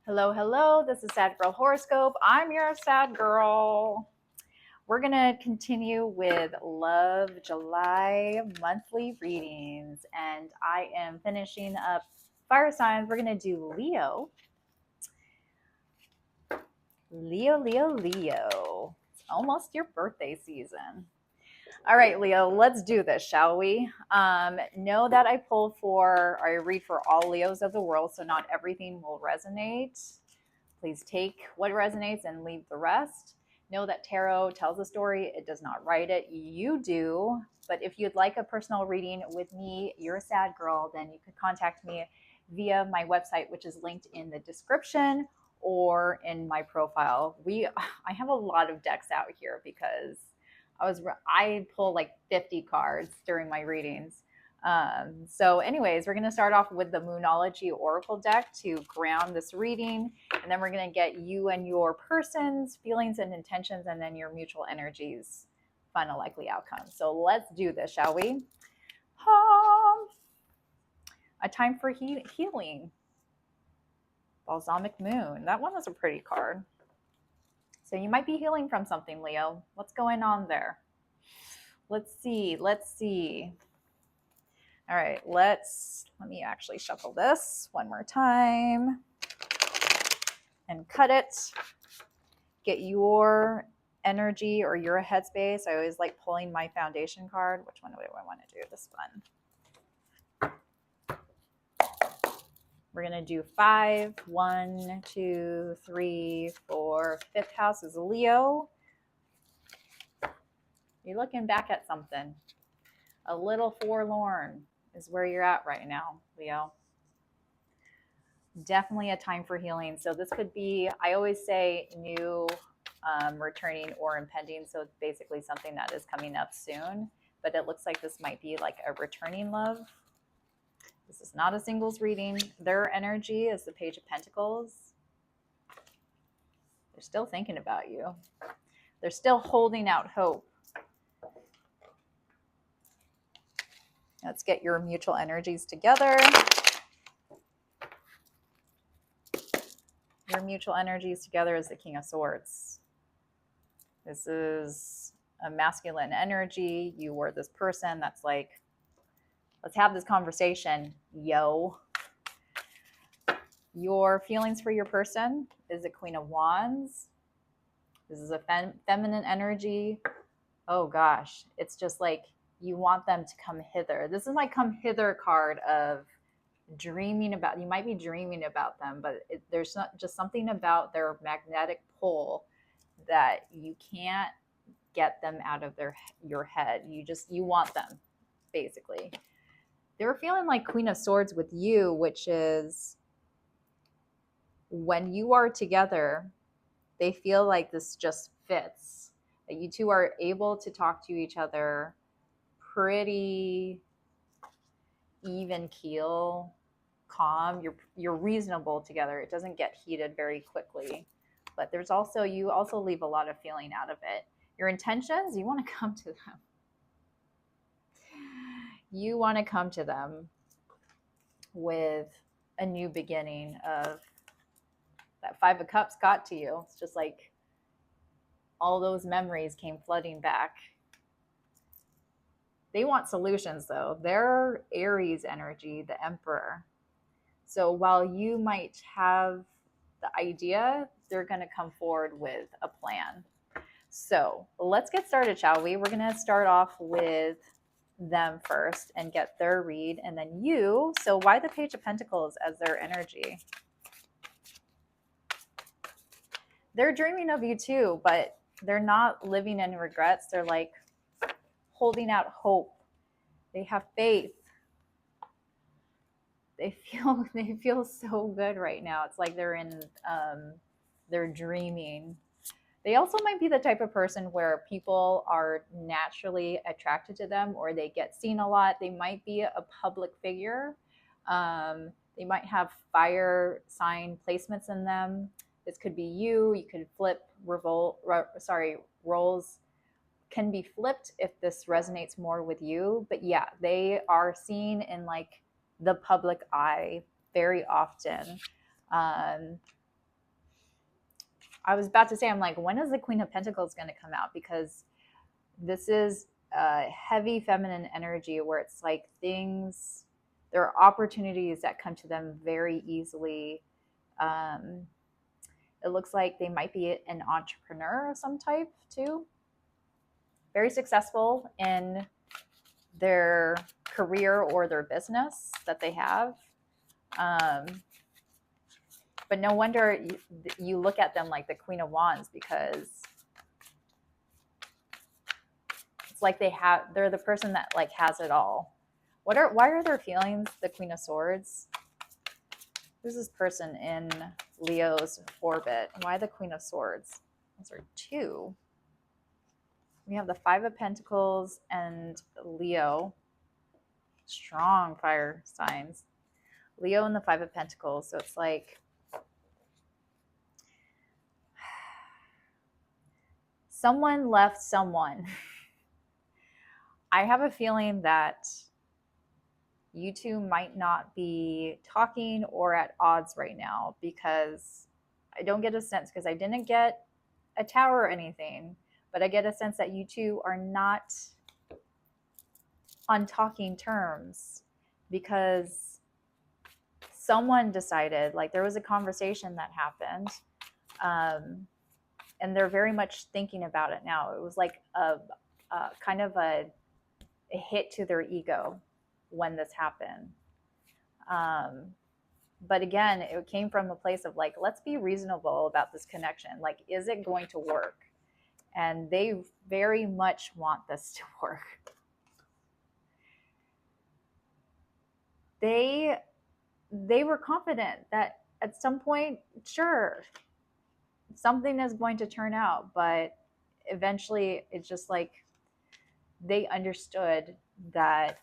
Hello, hello. This is Sad Girl Horoscope. I'm your sad girl. We're going to continue with Love July monthly readings, and I am finishing up fire signs. We're going to do Leo. Leo. It's almost your birthday season. All right, Leo, let's do this, shall we? Know that I read for all Leos of the world, so not everything will resonate. Please take what resonates and leave the rest. Know that tarot tells a story, it does not write it. You do. But if you'd like a personal reading with me, you're a sad girl, then you could contact me via my website, which is linked in the description or in my profile. I have a lot of decks out here because I pull like 50 cards during my readings. So anyways, we're going to start off with the Moonology Oracle deck to ground this reading. And then we're going to get you and your person's feelings and intentions, and then your mutual energies, final likely outcome. So let's do this, shall we? A time for healing. Balsamic Moon. That one was a pretty card. So you might be healing from something, Leo. What's going on there? Let's see. All right, let me actually shuffle this one more time and cut it. Get your energy or your headspace. I always like pulling my foundation card. Which one do I want to do? This one. We're going to do 5. 1, 2, 3, 4. Fifth house is Leo. You're looking back at something. A little forlorn is where you're at right now, Leo. Definitely a time for healing. So this could be, I always say new, returning, or impending. So it's basically something that is coming up soon, but it looks like this might be like a returning love. This is not a singles reading. Their energy is the Page of Pentacles. They're still thinking about you. They're still holding out hope. Let's get your mutual energies together. Your mutual energies together is the King of Swords. This is a masculine energy. You were this person that's like, let's have this conversation, yo. Your feelings for your person is the Queen of Wands. This is a feminine energy. Oh gosh, it's just like you want them to come hither. This is my come hither card of dreaming about. You might be dreaming about them, but there's not just something about their magnetic pull that you can't get them out of your head. You want them, basically. They're feeling like Queen of Swords with you, which is when you are together, they feel like this just fits. That you two are able to talk to each other pretty even keel, calm. You're reasonable together. It doesn't get heated very quickly. But there's also, you also leave a lot of feeling out of it. Your intentions, you want to come to them. You want to come to them with a new beginning of that 5 of Cups got to you. It's just like all those memories came flooding back. They want solutions though. They're Aries energy, the Emperor. So while you might have the idea, they're going to come forward with a plan. So let's get started, shall we? We're going to start off with them first and get their read, and then you. So why the Page of Pentacles as their energy? They're dreaming of you too, but they're not living in regrets. They're like holding out hope. They have faith. They feel so good right now. It's like they're dreaming. They also might be the type of person where people are naturally attracted to them, or they get seen a lot. They might be a public figure. They might have fire sign placements in them. This could be you. You could flip roles can be flipped if this resonates more with you. But yeah, they are seen in like the public eye very often. I was about to say, I'm like, when is the Queen of Pentacles going to come out? Because this is heavy feminine energy where it's like things, there are opportunities that come to them very easily. It looks like they might be an entrepreneur of some type too. Very successful in their career or their business that they have. But no wonder you look at them like the Queen of Wands, because it's like they're the person that like has it all. Why are their feelings the Queen of Swords? Who's this person in Leo's orbit? Why the Queen of Swords? Those are two. We have the Five of Pentacles and Leo. Strong fire signs. Leo and the Five of Pentacles. So it's like someone left someone. I have a feeling that you two might not be talking or at odds right now, because I don't get a sense, because I didn't get a tower or anything, but I get a sense that you two are not on talking terms, because someone decided, like there was a conversation that happened, and they're very much thinking about it now. It was like a kind of a hit to their ego when this happened. But again, it came from a place of like, let's be reasonable about this connection. Like, is it going to work? And they very much want this to work. They were confident that at some point, sure, something is going to turn out, but eventually it's just like they understood that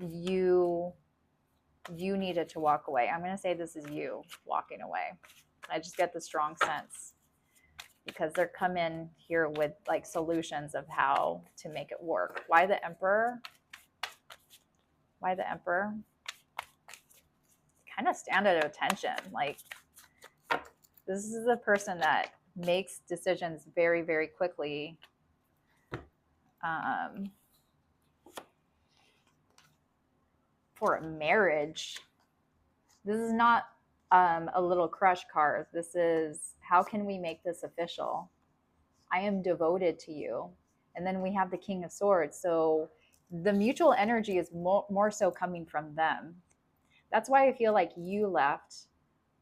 you needed to walk away. I'm going to say this is you walking away. I just get the strong sense, because they're coming here with like solutions of how to make it work. Why the Emperor? Why the Emperor? Kind of stand at attention. Like, this is a person that makes decisions very, very quickly. For a marriage, this is not a little crush card. This is, how can we make this official? I am devoted to you. And then we have the King of Swords. So the mutual energy is more so coming from them. That's why I feel like you left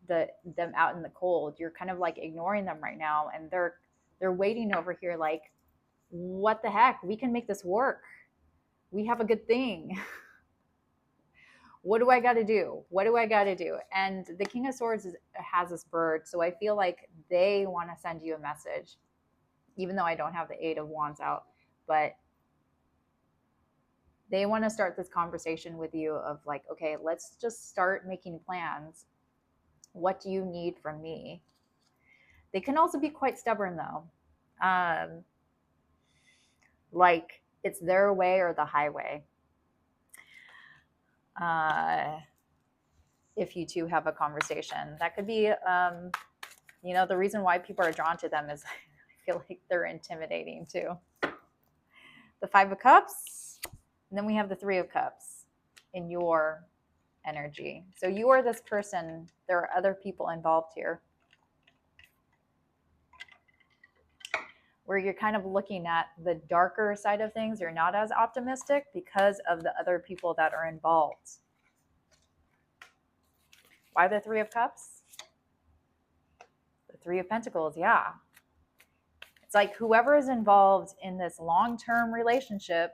them out in the cold. You're kind of like ignoring them right now, and they're waiting over here like, what the heck? We can make this work. We have a good thing. What do I got to do? What do I got to do? And the King of Swords has this bird, so I feel like they want to send you a message, even though I don't have the Eight of Wands out, but they want to start this conversation with you of like, okay, let's just start making plans. What do you need from me? They can also be quite stubborn though. Like it's their way or the highway. If you two have a conversation, that could be, the reason why people are drawn to them is I feel like they're intimidating too. The Five of Cups, and then we have the Three of Cups in your energy. So you are this person. There are other people involved here, where you're kind of looking at the darker side of things. You're not as optimistic because of the other people that are involved. Why the Three of Cups? The Three of Pentacles, yeah. It's like whoever is involved in this long-term relationship,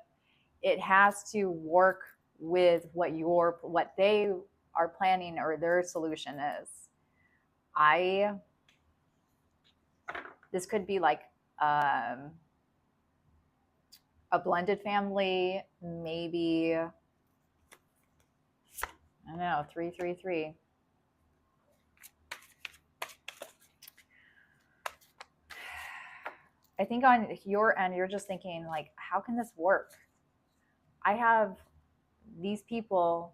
it has to work with what they are planning or their solution is. This could be like a blended family, maybe, I don't know, 333. I think on your end, you're just thinking like, how can this work? I have these people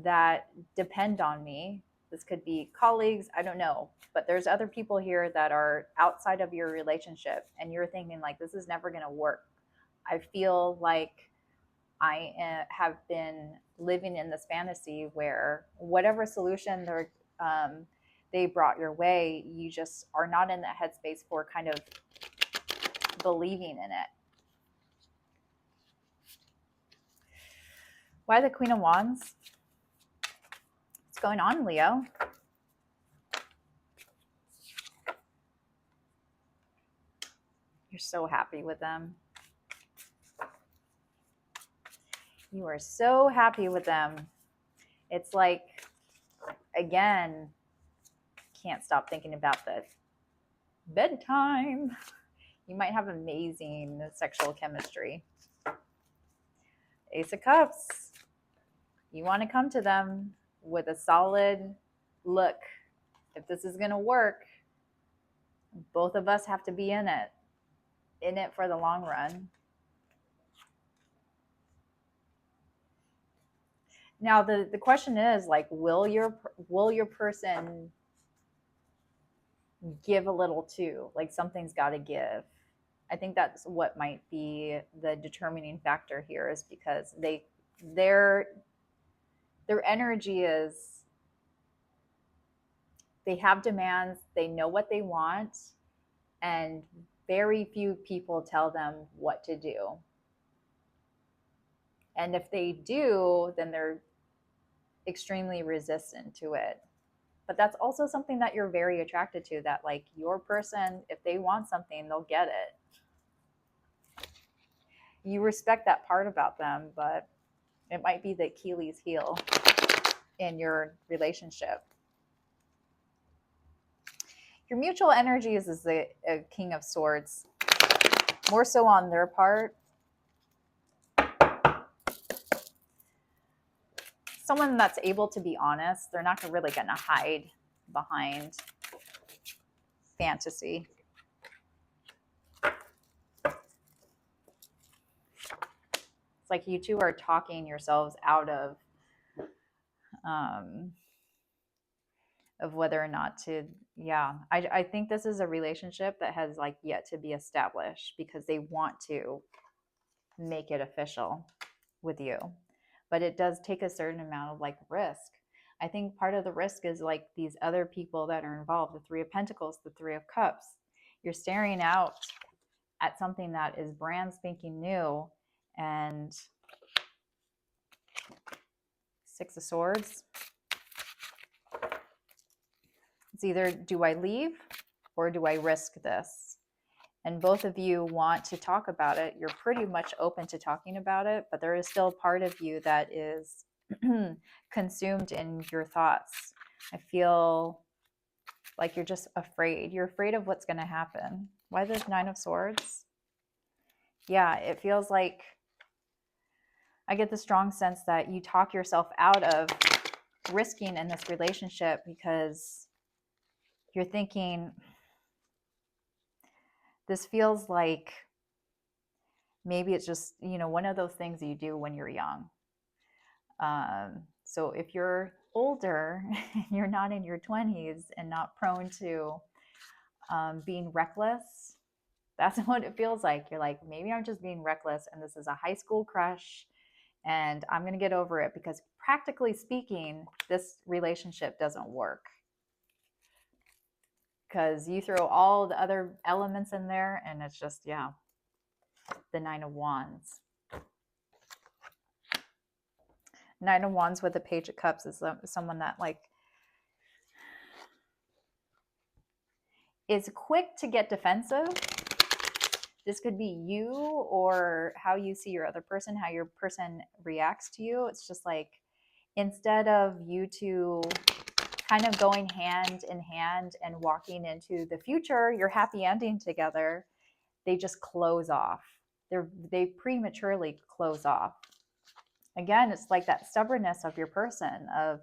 that depend on me. This could be colleagues, I don't know. But there's other people here that are outside of your relationship and you're thinking like, this is never going to work. I feel like have been living in this fantasy where whatever solution they brought your way, you just are not in that headspace for kind of believing in it. Why the Queen of Wands? What's going on, Leo? You're so happy with them. You are so happy with them. It's like, again, can't stop thinking about the bedtime. You might have amazing sexual chemistry. Ace of Cups. You want to come to them with a solid look. If this is going to work, both of us have to be in it for the long run. Now the question is like, will your person give a little too? Like something's got to give. I think that's what might be the determining factor here, is because their energy is, they have demands, they know what they want, and very few people tell them what to do. And if they do, then they're extremely resistant to it. But that's also something that you're very attracted to, that like your person, if they want something, they'll get it. You respect that part about them, but it might be the Achilles heel in your relationship. Your mutual energy is the King of Swords, more so on their part. Someone that's able to be honest. They're not really going to hide behind fantasy. It's like you two are talking yourselves out of whether or not to. Yeah, I think this is a relationship that has like yet to be established because they want to make it official with you. But it does take a certain amount of like risk. I think part of the risk is like these other people that are involved, the Three of Pentacles, the Three of Cups. You're staring out at something that is brand spanking new, and Six of Swords. It's either, do I leave or do I risk this? And both of you want to talk about it. You're pretty much open to talking about it, but there is still part of you that is consumed in your thoughts. I feel like you're just afraid. You're afraid of what's going to happen. Why the Nine of Swords? Yeah, it feels like I get the strong sense that you talk yourself out of risking in this relationship because you're thinking, this feels like maybe it's just, one of those things you do when you're young. So if you're older and you're not in your 20s and not prone to being reckless, that's what it feels like. You're like, maybe I'm just being reckless and this is a high school crush and I'm going to get over it because practically speaking, this relationship doesn't work. Because you throw all the other elements in there and it's just, yeah, the Nine of Wands. Nine of Wands with the Page of Cups is someone that like is quick to get defensive. This could be you or how you see your other person, how your person reacts to you. It's just like, instead of you two kind of going hand in hand and walking into the future, your happy ending together, they just close off. They prematurely close off. Again, it's like that stubbornness of your person, of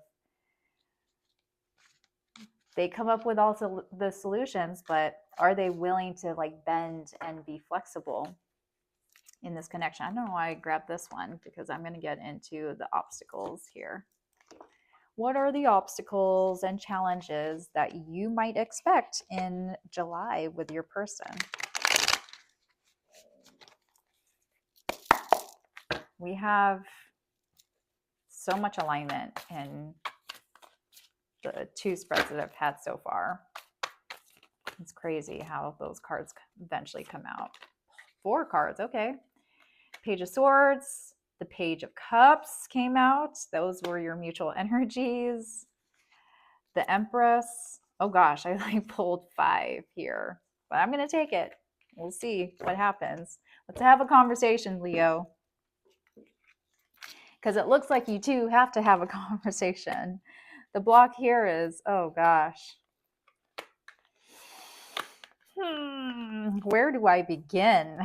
they come up with all the solutions, but are they willing to like bend and be flexible in this connection? I don't know why I grabbed this one because I'm going to get into the obstacles here. What are the obstacles and challenges that you might expect in July with your person? We have so much alignment in the 2 spreads that I've had so far. It's crazy how those cards eventually come out. 4 cards, okay. Page of Swords, the Page of Cups came out. Those were your mutual energies. The Empress. Oh gosh, I like pulled 5 here, but I'm going to take it. We'll see what happens. Let's have a conversation, Leo. Because it looks like you two have to have a conversation. The block here is, oh gosh. Where do I begin?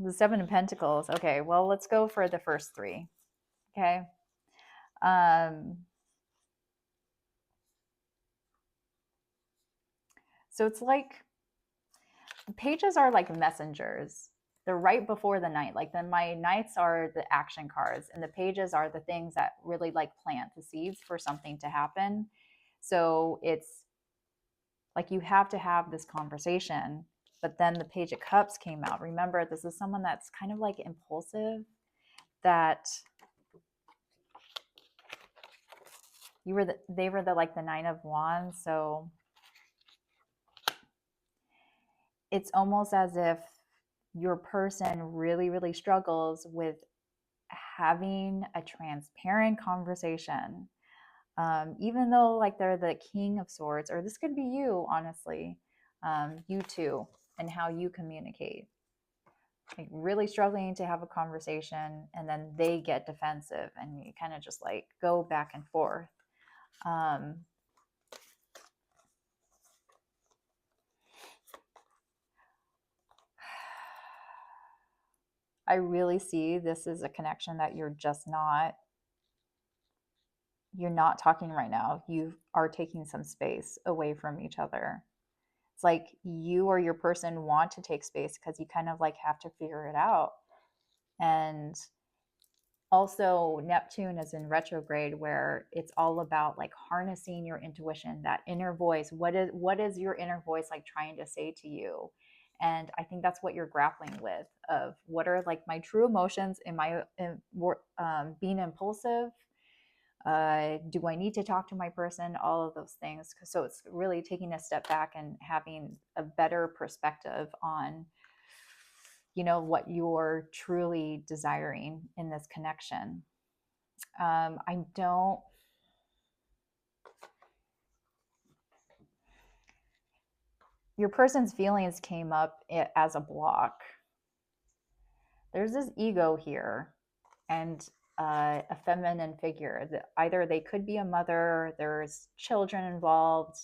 The 7 of Pentacles. Okay, well, let's go for the first 3. Okay. So it's like the pages are like messengers. They're right before the night. Like then my knights are the action cards, and the pages are the things that really like plant the seeds for something to happen. So it's like you have to have this conversation. But then the Page of Cups came out. Remember, this is someone that's kind of like impulsive, that they were the like the 9 of Wands. So it's almost as if your person really, really struggles with having a transparent conversation. Even though like they're the King of Swords, or this could be you, honestly, you two, and how you communicate. Like really struggling to have a conversation, and then they get defensive, and you kind of just like go back and forth. I really see this is a connection that you're not talking right now. You are taking some space away from each other. It's like you or your person want to take space because you kind of like have to figure it out. And also Neptune is in retrograde, where it's all about like harnessing your intuition, that inner voice. What is your inner voice like trying to say to you? And I think that's what you're grappling with, of what are like my true emotions. Am I being impulsive? Do I need to talk to my person? All of those things. So it's really taking a step back and having a better perspective on, what you're truly desiring in this connection. I don't. Your person's feelings came up as a block. There's this ego here, and a feminine figure. Either they could be a mother, there's children involved,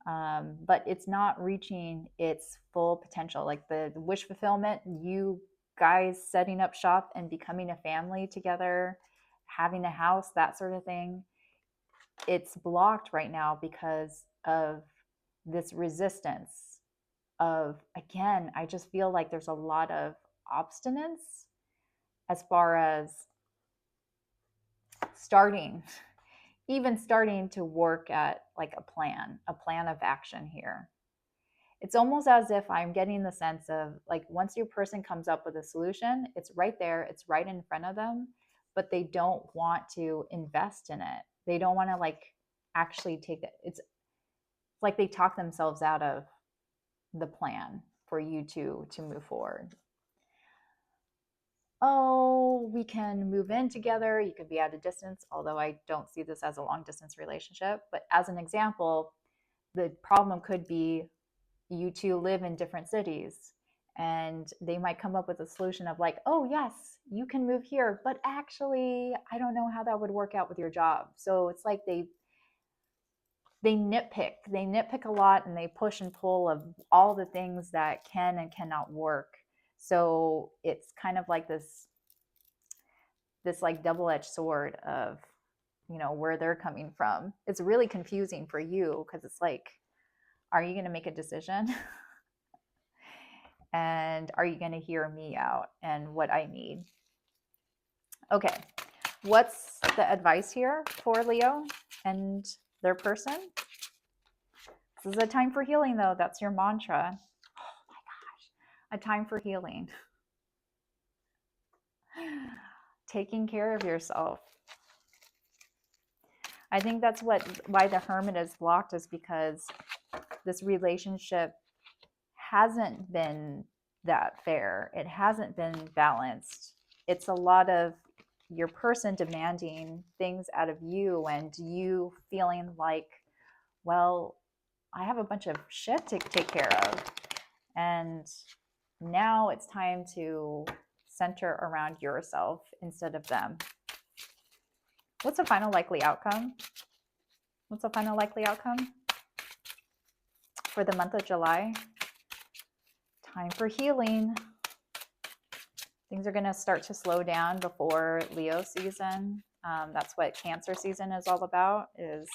but it's not reaching its full potential. Like the wish fulfillment, you guys setting up shop and becoming a family together, having a house, that sort of thing. It's blocked right now because of this resistance of, again, I just feel like there's a lot of obstinance as far as starting to work at like a plan of action here. It's almost as if I'm getting the sense of like once your person comes up with a solution, it's right there, it's right in front of them, but they don't want to invest in it. They don't want to like actually take it. It's like they talk themselves out of the plan for you to move forward. Oh, we can move in together. You could be at a distance, although I don't see this as a long distance relationship. But as an example, the problem could be you two live in different cities, and they might come up with a solution of like, oh, yes, you can move here, but actually, I don't know how that would work out with your job. So it's like they nitpick a lot, and they push and pull of all the things that can and cannot work. So it's kind of like this like double-edged sword of where they're coming from. It's really confusing for you because it's like, are you going to make a decision? And are you going to hear me out and what I need? Okay. What's the advice here for Leo and their person? This is a time for healing, though. That's your mantra. Oh my gosh. A time for healing. Taking care of yourself. I think that's why the Hermit is blocked, is because this relationship hasn't been that fair. It hasn't been balanced. It's a lot of your person demanding things out of you and you feeling like, well, I have a bunch of shit to take care of. And now it's time to center around yourself instead of them. What's the final likely outcome? What's the final likely outcome for the month of July? Time for healing. Things are going to start to slow down before Leo season. That's what Cancer season is all about, is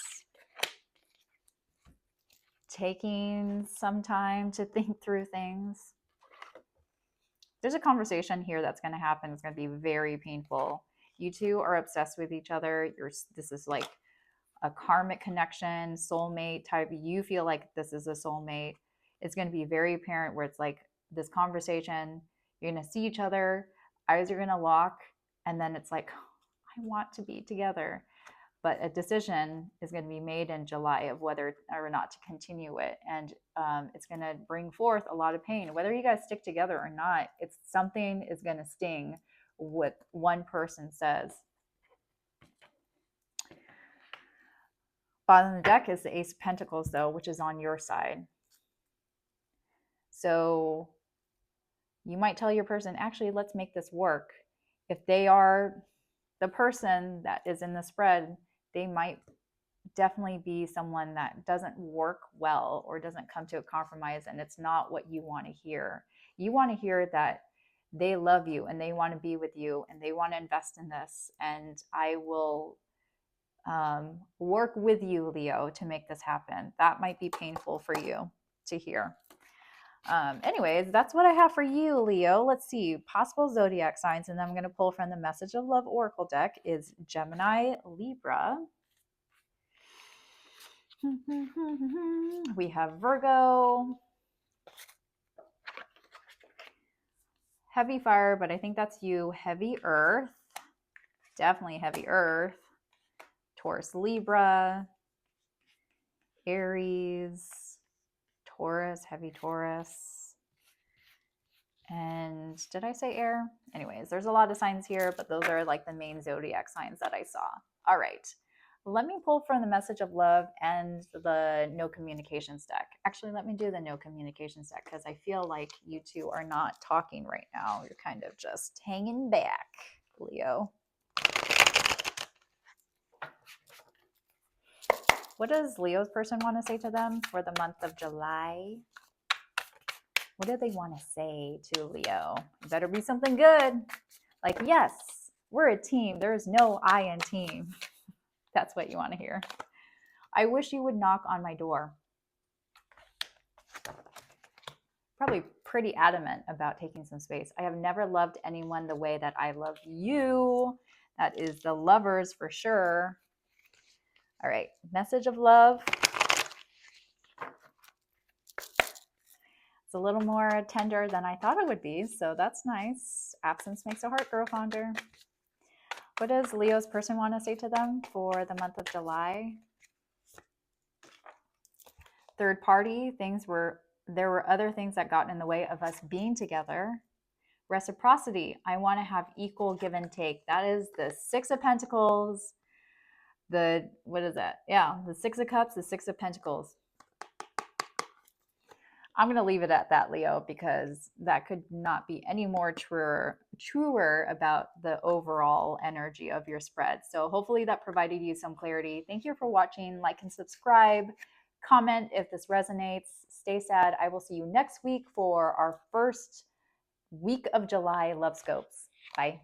taking some time to think through things. There's a conversation here that's going to happen. It's going to be very painful. You two are obsessed with each other. This is like a karmic connection, soulmate type. You feel like this is a soulmate. It's going to be very apparent where it's like this conversation, you're going to see each other, eyes are going to lock, and then it's like, I want to be together. But a decision is going to be made in July of whether or not to continue it. And it's going to bring forth a lot of pain. Whether you guys stick together or not, it's something is going to sting what one person says. Bottom of the deck is the Ace of Pentacles, though, which is on your side. So you might tell your person, actually, let's make this work. If they are the person that is in the spread, they might definitely be someone that doesn't work well or doesn't come to a compromise, and it's not what you want to hear. You want to hear that they love you and they want to be with you and they want to invest in this, and I will work with you, Leo, to make this happen. That might be painful for you to hear. Anyways, that's what I have for you, Leo. Let's see, possible zodiac signs, and then I'm going to pull from the Message of Love Oracle deck is Gemini, Libra. We have Virgo, heavy fire, but I think that's you. Heavy earth, definitely heavy earth. Taurus, Libra, Aries, Taurus, heavy Taurus. And did I say air? Anyways, there's a lot of signs here, but those are like the main zodiac signs that I saw. All right. Let me pull from the Message of Love and the No Communications deck. Actually, let me do the No Communications deck because I feel like you two are not talking right now. You're kind of just hanging back, Leo. What does Leo's person want to say to them for the month of July? What do they want to say to Leo? It better be something good. Like, yes, we're a team. There is no I in team. That's what you want to hear. I wish you would knock on my door. Probably pretty adamant about taking some space. I have never loved anyone the way that I love you. That is the Lovers for sure. All right, Message of Love. It's a little more tender than I thought it would be, so that's nice. Absence makes a heart grow fonder. What does Leo's person want to say to them for the month of July? Third party, there were other things that got in the way of us being together. Reciprocity, I want to have equal give and take. That is the Six of Pentacles. What is that? Yeah, the Six of Cups, the Six of Pentacles. I'm going to leave it at that, Leo, because that could not be any more truer about the overall energy of your spread. So hopefully that provided you some clarity. Thank you for watching. Like and subscribe. Comment if this resonates. Stay sad. I will see you next week for our first week of July Love Scopes. Bye.